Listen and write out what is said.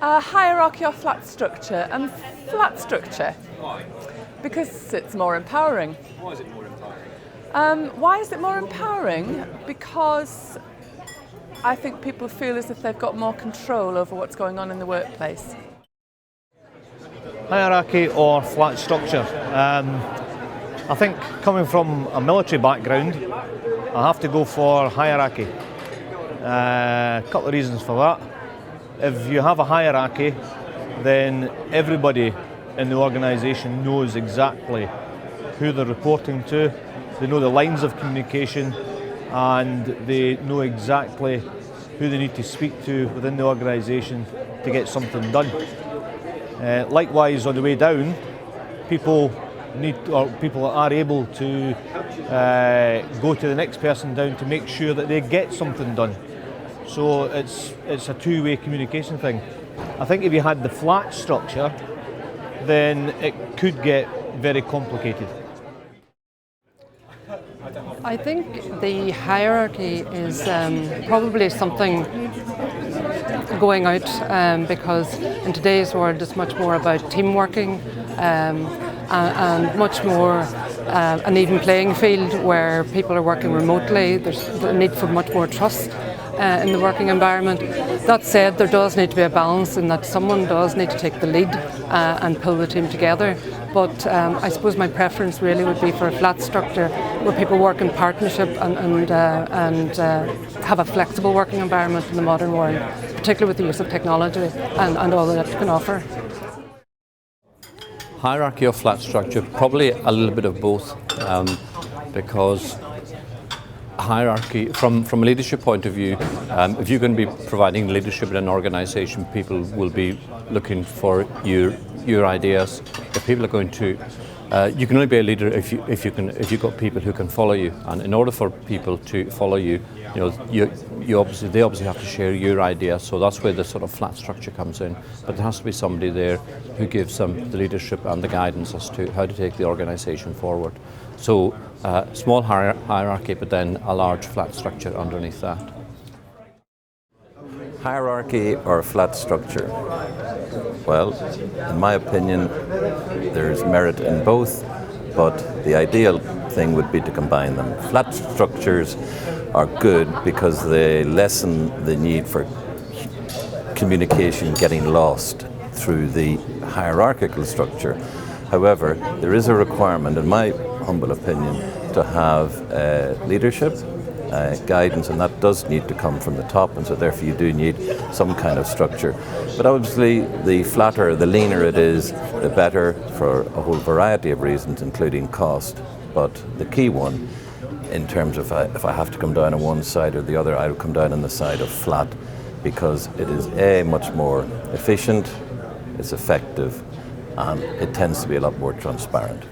Hierarchy or flat structure? Flat structure. Why? Because it's more empowering. Why is it more empowering? Why is it more empowering? Because I think people feel as if they've got more control over what's going on in the workplace. Hierarchy or flat structure? I think coming from a military background, I have to go for hierarchy. A couple of reasons for that. If you have a hierarchy, then everybody in the organisation knows exactly who they're reporting to, they know the lines of communication, and they know exactly who they need to speak to within the organisation to get something done. Likewise, on the way down, people are able to go to the next person down to make sure that they get something done. So it's a two-way communication thing. I think if you had the flat structure, then it could get very complicated. I think the hierarchy is probably something going out because in today's world it's much more about team working and much more an even playing field where people are working remotely. There's the need for much more trust in the working environment. That said, there does need to be a balance in that someone does need to take the lead and pull the team together. But I suppose my preference really would be for a flat structure where people work in partnership and have a flexible working environment in the modern world, particularly with the use of technology and all that it can offer. Hierarchy or flat structure? Probably a little bit of both, because hierarchy, from a leadership point of view, if you're going to be providing leadership in an organisation, people will be looking for your ideas. If people are going to, you can only be a leader if you've got people who can follow you, and in order for people to follow you, they obviously have to share your ideas. So that's where the sort of flat structure comes in. But there has to be somebody there who gives them the leadership and the guidance as to how to take the organisation forward. So small hierarchy, but then a large flat structure underneath that. Hierarchy or flat structure? Well, in my opinion, there's merit in both, but the ideal thing would be to combine them. Flat structures are good because they lessen the need for communication getting lost through the hierarchical structure. However, there is a requirement, in my humble opinion, to have leadership, guidance, and that does need to come from the top, and so therefore you do need some kind of structure. But obviously the flatter, the leaner it is, the better for a whole variety of reasons, including cost. But the key one, in terms of if I have to come down on one side or the other, I would come down on the side of flat, because it is much more efficient, it's effective, and it tends to be a lot more transparent.